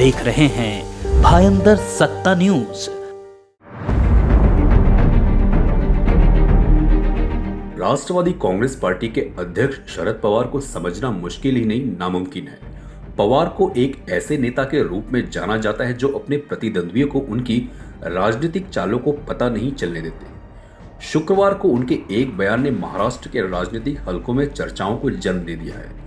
देख रहे हैं भायंदर सत्ता न्यूज। राष्ट्रवादी कांग्रेस पार्टी के अध्यक्ष शरद पवार को समझना मुश्किल ही नहीं नामुमकिन है। पवार को एक ऐसे नेता के रूप में जाना जाता है जो अपने प्रतिद्वंद्वियों को उनकी राजनीतिक चालों को पता नहीं चलने देते। शुक्रवार को उनके एक बयान ने महाराष्ट्र के राजनीतिक हलकों में चर्चाओं को जन्म दे दिया है।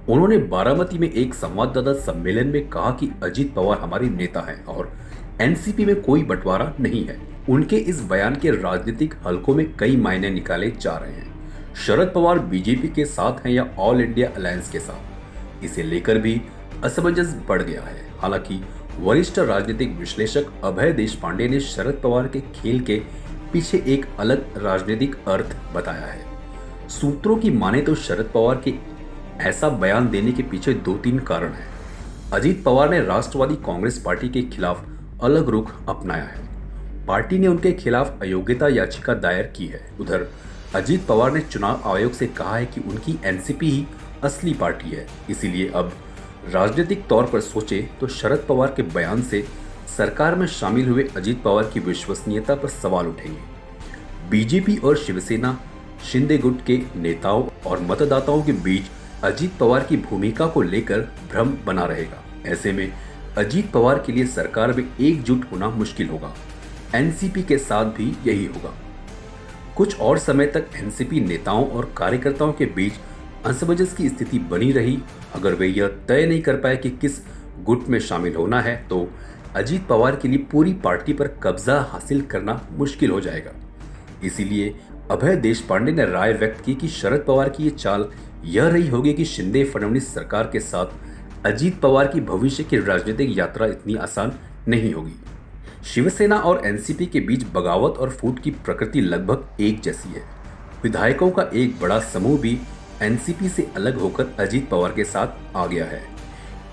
उन्होंने बारामती में एक संवाददाता सम्मेलन में कहा कि अजीत पवार हमारे नेता हैं और एनसीपी में कोई बंटवारा नहीं है। उनके इस बयान के राजनीतिक हलकों में कई मायने निकाले जा रहे हैं। शरद पवार बीजेपी के साथ हैं या ऑल इंडिया अलायंस के साथ, इसे लेकर भी असमंजस बढ़ गया है। हालांकि वरिष्ठ राजनीतिक विश्लेषक अभय देशपांडे ने शरद पवार के खेल के पीछे एक अलग राजनीतिक अर्थ बताया है। सूत्रों की माने तो शरद पवार के ऐसा बयान देने के पीछे 2-3 कारण हैं। अजीत पवार ने राष्ट्रवादी कांग्रेस पार्टी के खिलाफ अलग रुख अपनाया है। पार्टी ने उनके खिलाफ अयोग्यता याचिका दायर की है। उधर अजीत पवार ने चुनाव आयोग से कहा है कि उनकी एनसीपी ही असली पार्टी है। इसीलिए अब राजनीतिक तौर पर सोचे तो शरद पवार के बयान से सरकार में शामिल हुए अजीत पवार की विश्वसनीयता पर सवाल उठेंगे। बीजेपी और शिवसेना शिंदे गुट के नेताओं और मतदाताओं के बीच अजीत पवार की भूमिका को लेकर भ्रम बना रहेगा। ऐसे में अजीत पवार के लिए सरकार में एकजुट होना मुश्किल होगा। एनसीपी के साथ भी यही होगा। कुछ और समय तक एनसीपी नेताओं और कार्यकर्ताओं के बीच असमंजस की स्थिति बनी रही। अगर वे यह तय नहीं कर पाए कि किस गुट में शामिल होना है तो अजीत पवार के लिए पूरी पार्टी पर कब्जा हासिल करना मुश्किल हो जाएगा। इसीलिए अभय देशपांडे ने राय व्यक्त की कि शरद पवार की ये चाल यह रही होगी कि शिंदे फडणवीस सरकार के साथ अजीत पवार की भविष्य की राजनीतिक यात्रा इतनी आसान नहीं होगी। शिवसेना और एनसीपी के बीच बगावत और फूट की प्रकृति लगभग एक जैसी है। विधायकों का एक बड़ा समूह भी एनसीपी से अलग होकर अजीत पवार के साथ आ गया है।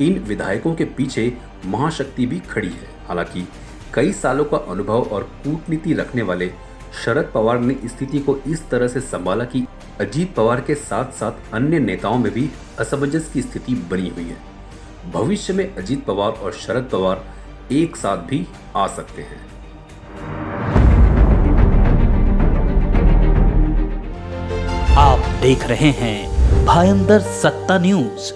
इन विधायकों के पीछे महाशक्ति भी खड़ी है। हालांकि कई सालों का अनुभव और कूटनीति रखने वाले शरद पवार ने स्थिति को इस तरह से संभाला कि अजीत पवार के साथ साथ अन्य नेताओं में भी असमंजस की स्थिति बनी हुई है। भविष्य में अजीत पवार और शरद पवार एक साथ भी आ सकते हैं। आप देख रहे हैं भायंदर सत्ता न्यूज।